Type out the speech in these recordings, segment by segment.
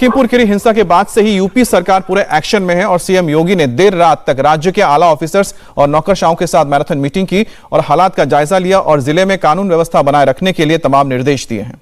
लखीमपुर खीरी हिंसा के बाद से ही यूपी सरकार पूरे एक्शन में है और सीएम योगी ने देर रात तक राज्य के आला ऑफिसर्स और नौकरशाहों के साथ मैराथन मीटिंग की और हालात का जायजा लिया और जिले में कानून व्यवस्था बनाए रखने के लिए तमाम निर्देश दिए हैं।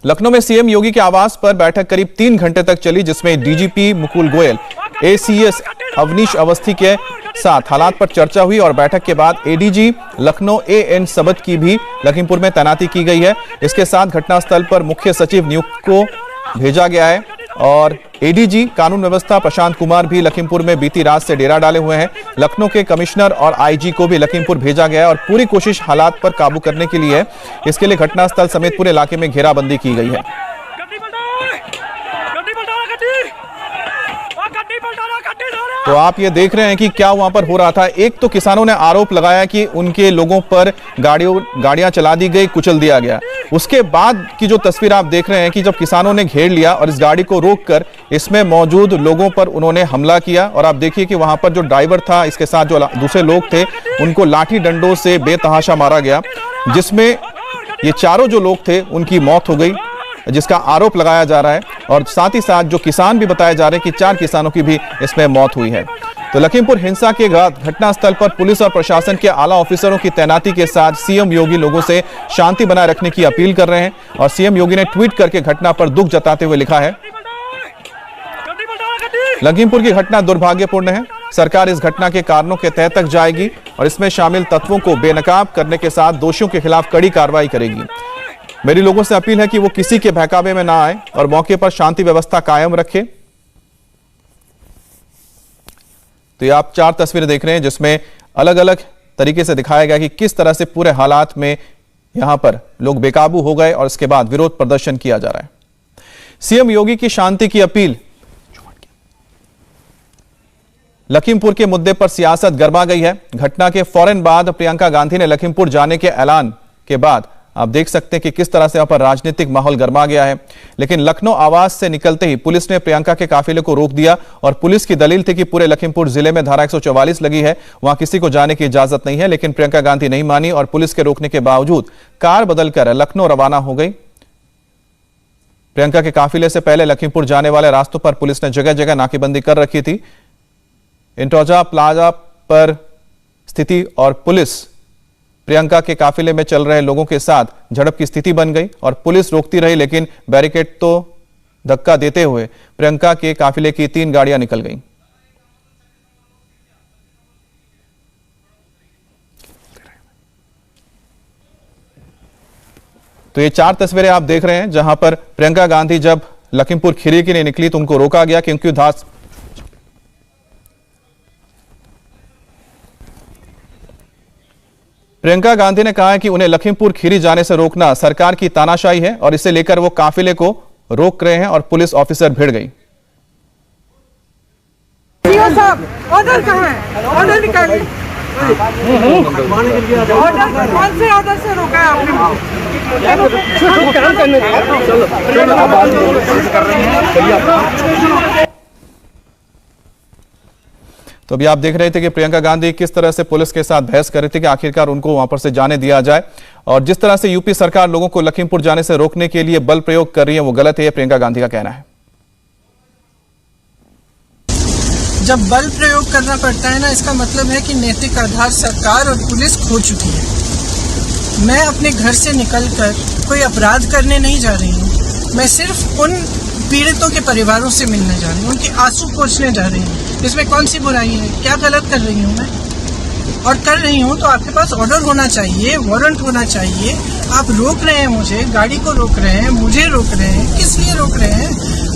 लखनऊ में सीएम योगी के आवास पर बैठक करीब 3 घंटे तक चली, जिसमें डीजीपी मुकुल गोयल, एसीएस अवनीश अवस्थी के साथ हालात पर चर्चा हुई और बैठक के बाद एडीजी लखनऊ एएन सबद की भी लखीमपुर में तैनाती की गई है। इसके साथ घटनास्थल पर मुख्य सचिव नियुक्त को भेजा गया है और एडीजी कानून व्यवस्था प्रशांत कुमार भी लखीमपुर में बीती रात से डेरा डाले हुए हैं। लखनऊ के कमिश्नर और आईजी को भी लखीमपुर भेजा गया है और पूरी कोशिश हालात पर काबू करने के लिए है। इसके लिए घटनास्थल समेत पूरे इलाके में घेराबंदी की गई है। तो आप ये देख रहे हैं कि क्या वहां पर हो रहा था। एक तो किसानों ने आरोप लगाया कि उनके लोगों पर गाड़ियां चला दी गई, कुचल दिया गया। उसके बाद की जो तस्वीर आप देख रहे हैं कि जब किसानों ने घेर लिया और इस गाड़ी को रोककर इसमें मौजूद लोगों पर उन्होंने हमला किया और आप देखिए कि वहां पर जो ड्राइवर था, इसके साथ जो दूसरे लोग थे, उनको लाठी डंडों से बेतहाशा मारा गया, जिसमें ये चारों जो लोग थे उनकी मौत हो गई, जिसका आरोप लगाया जा रहा है। और साथ ही साथ जो किसान भी बताए जा रहे हैं कि 4 किसानों की भी इसमें मौत हुई है। तो लखीमपुर हिंसा के घटनास्थल पर पुलिस और प्रशासन के आला ऑफिसरों की तैनाती के साथ सीएम योगी लोगों से शांति बनाए रखने की अपील कर रहे हैं और सीएम योगी ने ट्वीट करके घटना पर दुख जताते हुए लिखा है, लखीमपुर की घटना दुर्भाग्यपूर्ण है। सरकार इस घटना के कारणों के तह तक जाएगी और इसमें शामिल तत्वों को बेनकाब करने के साथ दोषियों के खिलाफ कड़ी कार्रवाई करेगी। मेरी लोगों से अपील है कि वो किसी के बहकावे में ना आए और मौके पर शांति व्यवस्था कायम रखे। तो ये आप 4 तस्वीरें देख रहे हैं जिसमें अलग अलग तरीके से दिखाया गया कि किस तरह से पूरे हालात में यहां पर लोग बेकाबू हो गए और इसके बाद विरोध प्रदर्शन किया जा रहा है। सीएम योगी की शांति की अपील। लखीमपुर के मुद्दे पर सियासत गरमा गई है। घटना के फौरन बाद प्रियंका गांधी ने लखीमपुर जाने के ऐलान के बाद आप देख सकते हैं कि किस तरह से यहां पर राजनीतिक माहौल गरमा गया है। लेकिन लखनऊ आवास से निकलते ही पुलिस ने प्रियंका के काफिले को रोक दिया और पुलिस की दलील थी कि पूरे लखीमपुर जिले में धारा 144 लगी है, वहां किसी को जाने की इजाजत नहीं है। लेकिन प्रियंका गांधी नहीं मानी और पुलिस के रोकने के बावजूद कार बदलकर लखनऊ रवाना हो गई। प्रियंका के काफिले से पहले लखीमपुर जाने वाले रास्तों पर पुलिस ने जगह जगह नाकेबंदी कर रखी थी। इंटोजा प्लाजा पर स्थिति और पुलिस प्रियंका के काफिले में चल रहे लोगों के साथ झड़प की स्थिति बन गई और पुलिस रोकती रही, लेकिन बैरिकेड तो धक्का देते हुए प्रियंका के काफिले की 3 गाड़ियां निकल गईं। तो ये 4 तस्वीरें आप देख रहे हैं जहां पर प्रियंका गांधी जब लखीमपुर खीरी के लिए निकली तो उनको रोका गया क्योंकि प्रियंका गांधी ने कहा है कि उन्हें लखीमपुर खीरी जाने से रोकना सरकार की तानाशाही है और इसे लेकर वो काफिले को रोक रहे हैं और पुलिस ऑफिसर भिड़ गई। ऑर्डर कहाँ है? ऑर्डर निकालिए। ऑर्डर कौन से ऑर्डर से रोका है आपने? तो अभी आप देख रहे थे कि प्रियंका गांधी किस तरह से पुलिस के साथ बहस कर रही थी कि आखिरकार उनको वहां पर से जाने दिया जाए और जिस तरह से यूपी सरकार लोगों को लखीमपुर जाने से रोकने के लिए बल प्रयोग कर रही है वो गलत है, ये प्रियंका गांधी का कहना है। जब बल प्रयोग करना पड़ता है ना, इसका मतलब है कि नैतिक आधार सरकार और पुलिस खो चुकी है। मैं अपने घर से निकलकर कोई अपराध करने नहीं जा रही हूँ। मैं सिर्फ उन पीड़ितों के परिवारों से मिलने जा रही हूँ, उनके आंसू पोंछने जा रही हूँ। इसमें कौन सी बुराई है? क्या गलत कर रही हूँ मैं? और कर रही हूँ तो आपके पास ऑर्डर होना चाहिए, वारंट होना चाहिए। आप रोक रहे हैं मुझे, गाड़ी को रोक रहे हैं, मुझे रोक रहे हैं, किस लिए रोक रहे हैं?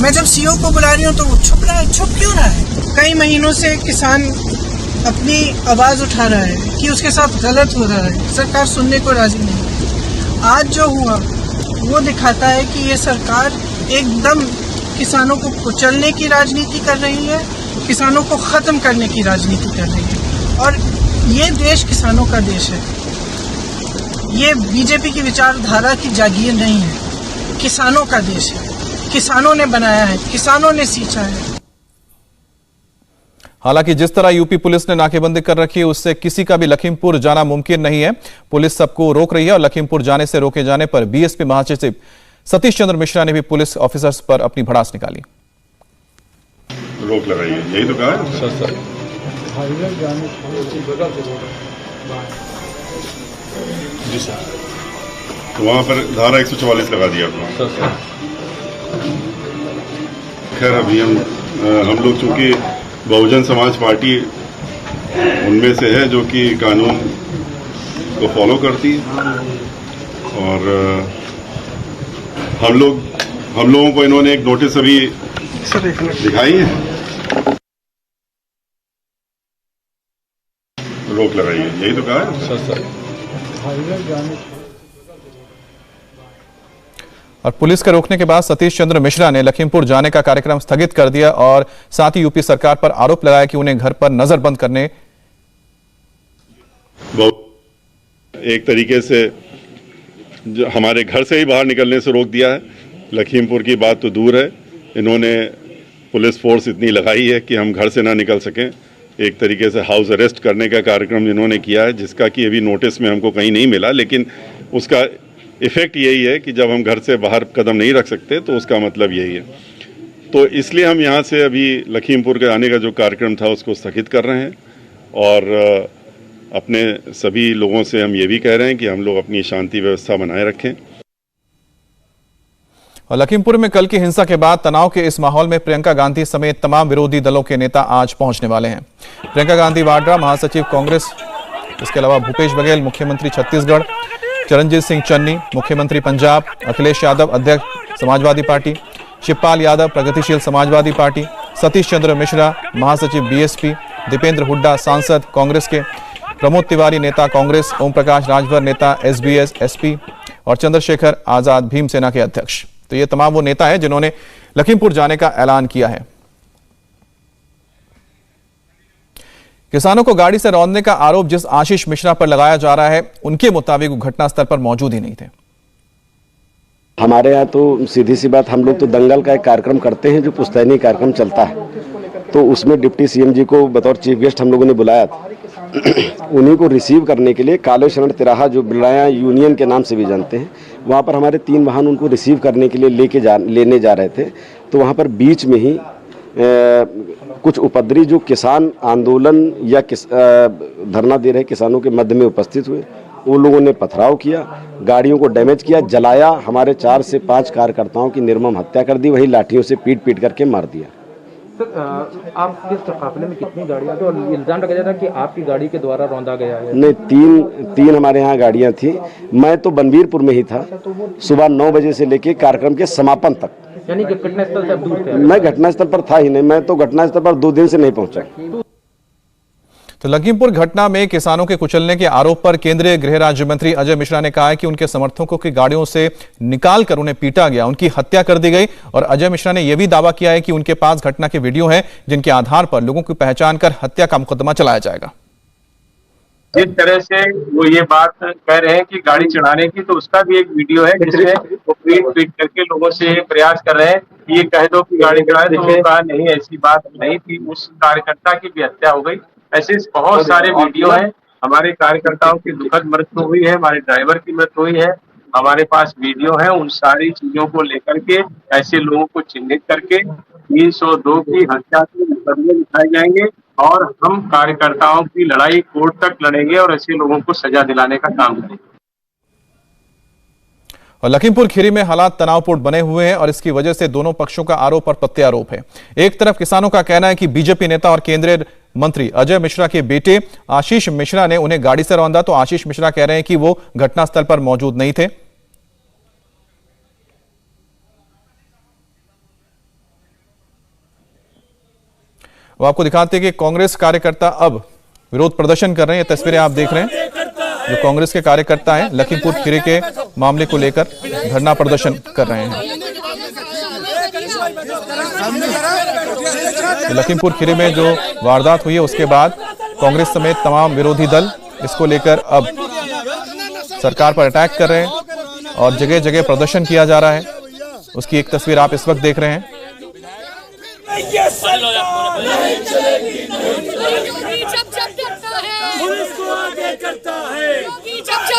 मैं जब सीओ को बुला रही हूँ तो वो छुप रहा है। छुप क्यों रहा है? कई महीनों से किसान अपनी आवाज उठा रहा है कि उसके साथ गलत हो रहा है, सरकार सुनने को राजी नहीं। आज जो हुआ वो दिखाता है कि ये सरकार एकदम किसानों को कुचलने की राजनीति कर रही है, किसानों को खत्म करने की राजनीति कर रही है। और ये देश किसानों का देश है, ये बीजेपी की विचारधारा की जागीर नहीं है, किसानों का देश है। किसानों ने बनाया है, किसानों ने सींचा है। हालांकि जिस तरह यूपी पुलिस ने नाकेबंदी कर रखी है उससे किसी का भी लखीमपुर जाना मुमकिन नहीं है। पुलिस सबको रोक रही है और लखीमपुर जाने से रोके जाने पर बीएसपी महासचिव सतीश चंद्र मिश्रा ने भी पुलिस ऑफिसर्स पर अपनी भड़ास निकाली। रोक लगाई है, यही तो कहा है सर। जी सर, तो वहाँ पर धारा 144 लगा दिया आपने सर। खैर अभी हम लोग चूंकि बहुजन समाज पार्टी उनमें से है जो कि कानून को फॉलो करती है, और हम लोगों को इन्होंने एक नोटिस अभी दिखाई है, रोक लगाई है, यही तो कहा है सर। और पुलिस के रोकने के बाद सतीश चंद्र मिश्रा ने लखीमपुर जाने का कार्यक्रम स्थगित कर दिया और साथ ही यूपी सरकार पर आरोप लगाया कि उन्हें घर पर नजरबंद करने एक तरीके से हमारे घर से ही बाहर निकलने से रोक दिया है। लखीमपुर की बात तो दूर है, इन्होंने पुलिस फोर्स इतनी लगाई है कि हम घर से ना निकल सकें। एक तरीके से हाउस अरेस्ट करने का कार्यक्रम इन्होंने किया है, जिसका कि अभी नोटिस में हमको कहीं नहीं मिला, लेकिन उसका इफेक्ट यही है कि जब हम घर से बाहर कदम नहीं रख सकते तो उसका मतलब यही है। तो इसलिए हम यहाँ से अभी लखीमपुर के आने का जो कार्यक्रम था उसको स्थगित कर रहे हैं, और अपने सभी लोगों से हम ये भी कह रहे हैं कि हम लोग अपनी शांति व्यवस्था बनाए रखें। और लखीमपुर में कल की हिंसा के बाद तनाव के इस माहौल में प्रियंका गांधी समेत तमाम विरोधी दलों के नेता आज पहुंचने वाले हैं। प्रियंका गांधी वाड्रा, महासचिव कांग्रेस, इसके अलावा भूपेश बघेल, मुख्यमंत्री छत्तीसगढ़, चरणजीत सिंह चन्नी, मुख्यमंत्री पंजाब, अखिलेश यादव, अध्यक्ष समाजवादी पार्टी, शिवपाल यादव, प्रगतिशील समाजवादी पार्टी, सतीश चंद्र मिश्रा, महासचिव बीएसपी, दीपेंद्र हुड्डा, सांसद कांग्रेस के, प्रमोद तिवारी, नेता कांग्रेस, ओम प्रकाश राजभर, नेता एसबीएस एसपी, और चंद्रशेखर आजाद, भीमसेना के अध्यक्ष। तो ये तमाम वो नेता हैं जिन्होंने लखीमपुर जाने का ऐलान किया है। किसानों को गाड़ी से रौंदने का आरोप जिस आशीष मिश्रा पर लगाया जा रहा है, उनके मुताबिक वो घटनास्थल पर मौजूद ही नहीं थे। हमारे यहाँ तो सीधी सी बात, हम लोग तो दंगल का एक कार्यक्रम करते हैं जो पुश्तैनी कार्यक्रम चलता है, तो उसमें डिप्टी सीएम जी को बतौर चीफ गेस्ट हम लोगों ने बुलाया था। उन्हीं को रिसीव करने के लिए काले शरण तिराहा, जो बिलाया यूनियन के नाम से भी जानते हैं, वहाँ पर हमारे 3 वाहन उनको रिसीव करने के लिए लेने जा रहे थे। तो वहाँ पर बीच में ही कुछ उपद्रवी जो किसान आंदोलन या धरना दे रहे किसानों के मध्य में उपस्थित हुए, उन लोगों ने पथराव किया, गाड़ियों को डैमेज किया, जलाया, हमारे 4 से 5 कार्यकर्ताओं की निर्मम हत्या कर दी, वही लाठियों से पीट करके मार दिया। सर, आपके काफिले में कितनी गाड़ियां थी और इल्जाम लगाया था कि आपकी गाड़ी के द्वारा रौंदा गया है? नहीं, तीन हमारे यहाँ गाड़ियां थी। मैं तो बनबीरपुर में ही था सुबह 9 बजे से लेके कार्यक्रम के समापन तक। यानी कि घटनास्थल से आप दूर थे? मैं घटनास्थल पर था ही नहीं, मैं तो घटनास्थल पर 2 दिन से नहीं पहुंचा। तो लखीमपुर घटना में किसानों के कुचलने के आरोप पर केंद्रीय गृह राज्य मंत्री अजय मिश्रा ने कहा है कि उनके समर्थकों की गाड़ियों से निकालकर उन्हें पीटा गया, उनकी हत्या कर दी गई। और अजय मिश्रा ने यह भी दावा किया है कि उनके पास घटना के वीडियो हैं, जिनके आधार पर लोगों की पहचान कर हत्या का मुकदमा चलाया जाएगा। जिस तरह से वो ये बात कह रहे हैं कि गाड़ी चढ़ाने की, तो उसका भी एक वीडियो है जिसमें वो पीट करके लोगों से प्रयास कर रहे हैं कि ये कह दो कि गाड़ी चढ़ाए, तो वो कहा नहीं, ऐसी बात नहीं थी। उस कार्यकर्ता की भी हत्या हो गई। ऐसे बहुत सारे वीडियो हैं। हमारे कार्यकर्ताओं की दुखद मृत्यु हुई है, हमारे ड्राइवर की मृत्यु हुई है, हमारे पास वीडियो है। उन सारी चीजों को लेकर के ऐसे लोगों को चिन्हित करके 302 की हत्या के मुकदमे दिखाए जाएंगे, और हम कार्यकर्ताओं की लड़ाई कोर्ट तक लड़ेंगे और ऐसे लोगों को सजा दिलाने का काम करेंगे। और लखीमपुर खीरी में हालात तनावपूर्ण बने हुए हैं और इसकी वजह से दोनों पक्षों का आरोप और प्रत्यारोप है। एक तरफ किसानों का कहना है कि बीजेपी नेता और केंद्रीय मंत्री अजय मिश्रा के बेटे आशीष मिश्रा ने उन्हें गाड़ी से रौंदा, तो आशीष मिश्रा कह रहे हैं कि वो घटनास्थल पर मौजूद नहीं थे। वो आपको दिखाते हैं कि कांग्रेस कार्यकर्ता अब विरोध प्रदर्शन कर रहे हैं। ये तस्वीरें आप देख रहे हैं, जो कांग्रेस के कार्यकर्ता हैं लखीमपुर खीरी के मामले को लेकर धरना प्रदर्शन कर रहे हैं। लखीमपुर खीरी में जो वारदात हुई है उसके बाद कांग्रेस समेत तमाम विरोधी दल इसको लेकर अब सरकार पर अटैक कर रहे हैं और जगह जगह प्रदर्शन किया जा रहा है। उसकी एक तस्वीर आप इस वक्त देख रहे हैं। पुलिस को आगे करता है,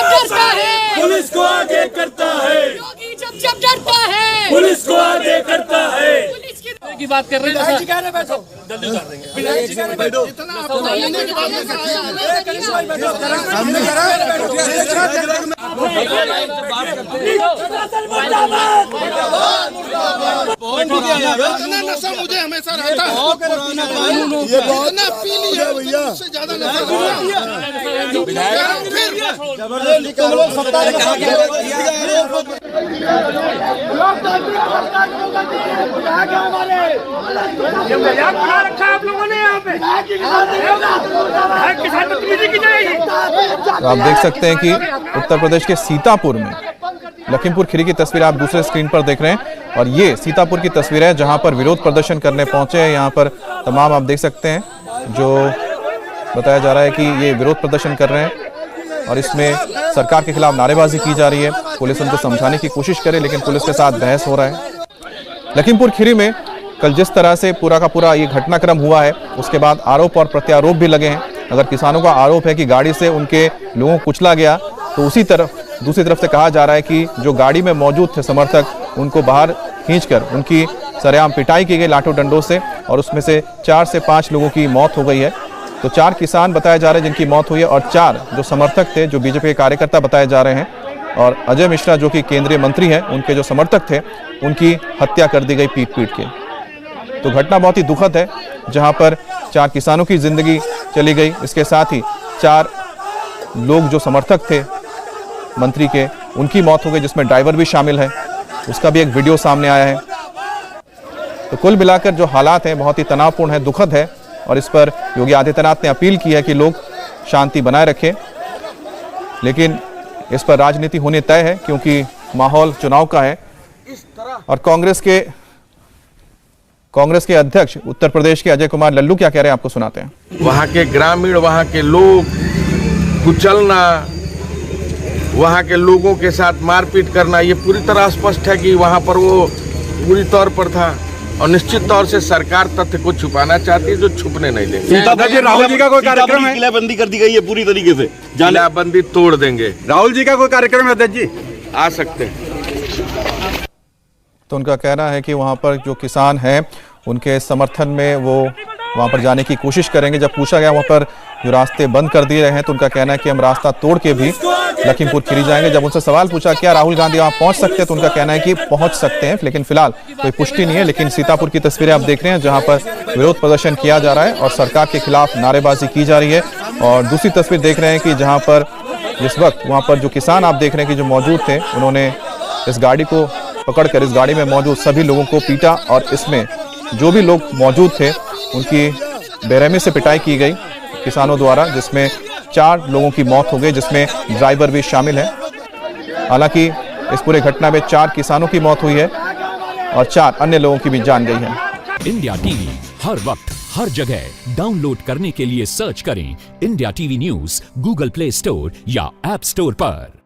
जब डरता है पुलिस को आगे करता है, योगी जब डरता है पुलिस को आगे करता है। पुलिस की बात कर रहे हैं जल्दी उतार देंगे। नशा मुझे हमेशा रहता है, ये बहुत पीली है भैया, उससे ज्यादा रखा आप लोगों ने यहाँ पे किसान बदतमीजी की जाएगी। तो आप देख सकते हैं कि उत्तर प्रदेश के सीतापुर में लखीमपुर खीरी की तस्वीर आप दूसरे स्क्रीन पर देख रहे हैं और ये सीतापुर की तस्वीर है जहां पर विरोध प्रदर्शन करने पहुंचे हैं। यहाँ पर तमाम आप देख सकते हैं जो बताया जा रहा है कि ये विरोध प्रदर्शन कर रहे हैं और इसमें सरकार के खिलाफ नारेबाजी की जा रही है। पुलिस उनको समझाने की कोशिश करे लेकिन पुलिस के साथ बहस हो रहा है। लखीमपुर खीरी में कल जिस तरह से पूरा का पूरा ये घटनाक्रम हुआ है उसके बाद आरोप और प्रत्यारोप भी लगे हैं। अगर किसानों का आरोप है कि गाड़ी से उनके लोगों को कुचला गया तो दूसरी तरफ से कहा जा रहा है कि जो गाड़ी में मौजूद थे समर्थक उनको बाहर खींचकर उनकी सरेआम पिटाई की गई लाठों डंडों से और उसमें से 4 से 5 लोगों की मौत हो गई है। तो 4 किसान बताए जा रहे हैं जिनकी मौत हुई है और 4 जो समर्थक थे जो बीजेपी के कार्यकर्ता बताए जा रहे हैं और अजय मिश्रा जो कि केंद्रीय मंत्री हैं उनके जो समर्थक थे उनकी हत्या कर दी गई पीट के। तो घटना बहुत ही दुखद है जहां पर 4 किसानों की जिंदगी चली गई, इसके साथ ही 4 लोग जो समर्थक थे मंत्री के उनकी मौत हो गई जिसमें ड्राइवर भी शामिल है। उसका भी एक वीडियो सामने आया है। तो कुल मिलाकर जो हालात हैं बहुत ही तनावपूर्ण है, दुखद है और इस पर योगी आदित्यनाथ ने अपील की है कि लोग शांति बनाए रखें। लेकिन इस पर राजनीति होनी तय है क्योंकि माहौल चुनाव का है और कांग्रेस के अध्यक्ष उत्तर प्रदेश के अजय कुमार लल्लू क्या कह रहे हैं आपको सुनाते हैं। वहाँ के ग्रामीण, वहाँ के लोग कुचलना, वहाँ के लोगों के साथ मारपीट करना, ये पूरी तरह स्पष्ट है कि वहाँ पर वो पूरी तौर पर था और निश्चित तौर से सरकार तथ्य को छुपाना चाहती है जो छुपने नहीं देंगे। राहुल जी का कोई कार्यक्रम है? किलाबंदी कर दी गई है पूरी तरीके से, किलाबंदी तोड़ देंगे। राहुल जी का कोई कार्यक्रम है अध्यक्ष जी? आ सकते हैं। तो उनका कहना है कि वहाँ पर जो किसान हैं उनके समर्थन में वो वहाँ पर जाने की कोशिश करेंगे। जब पूछा गया वहाँ पर जो रास्ते बंद कर दिए हैं तो उनका कहना है कि हम रास्ता तोड़ के भी लखीमपुर खीरी जाएंगे। जब उनसे सवाल पूछा क्या राहुल गांधी वहाँ पहुँच सकते हैं तो उनका कहना है कि पहुँच सकते हैं लेकिन फिलहाल कोई पुष्टि नहीं है। लेकिन सीतापुर की तस्वीरें आप देख रहे हैं जहाँ पर विरोध प्रदर्शन किया जा रहा है और सरकार के खिलाफ नारेबाजी की जा रही है। और दूसरी तस्वीर देख रहे हैं कि जहाँ पर इस वक्त वहाँ पर जो किसान आप देख रहे हैं कि जो मौजूद थे उन्होंने इस गाड़ी को पकड़कर इस गाड़ी में मौजूद सभी लोगों को पीटा और इसमें जो भी लोग मौजूद थे उनकी बेरहमी से पिटाई की गई किसानों द्वारा, जिसमें 4 लोगों की मौत हो गई जिसमें ड्राइवर भी शामिल है। हालांकि इस पूरे घटना में 4 किसानों की मौत हुई है और 4 अन्य लोगों की भी जान गई है। इंडिया टीवी हर वक्त हर जगह डाउनलोड करने के लिए सर्च करें India TV news Google play store या ऐप स्टोर पर।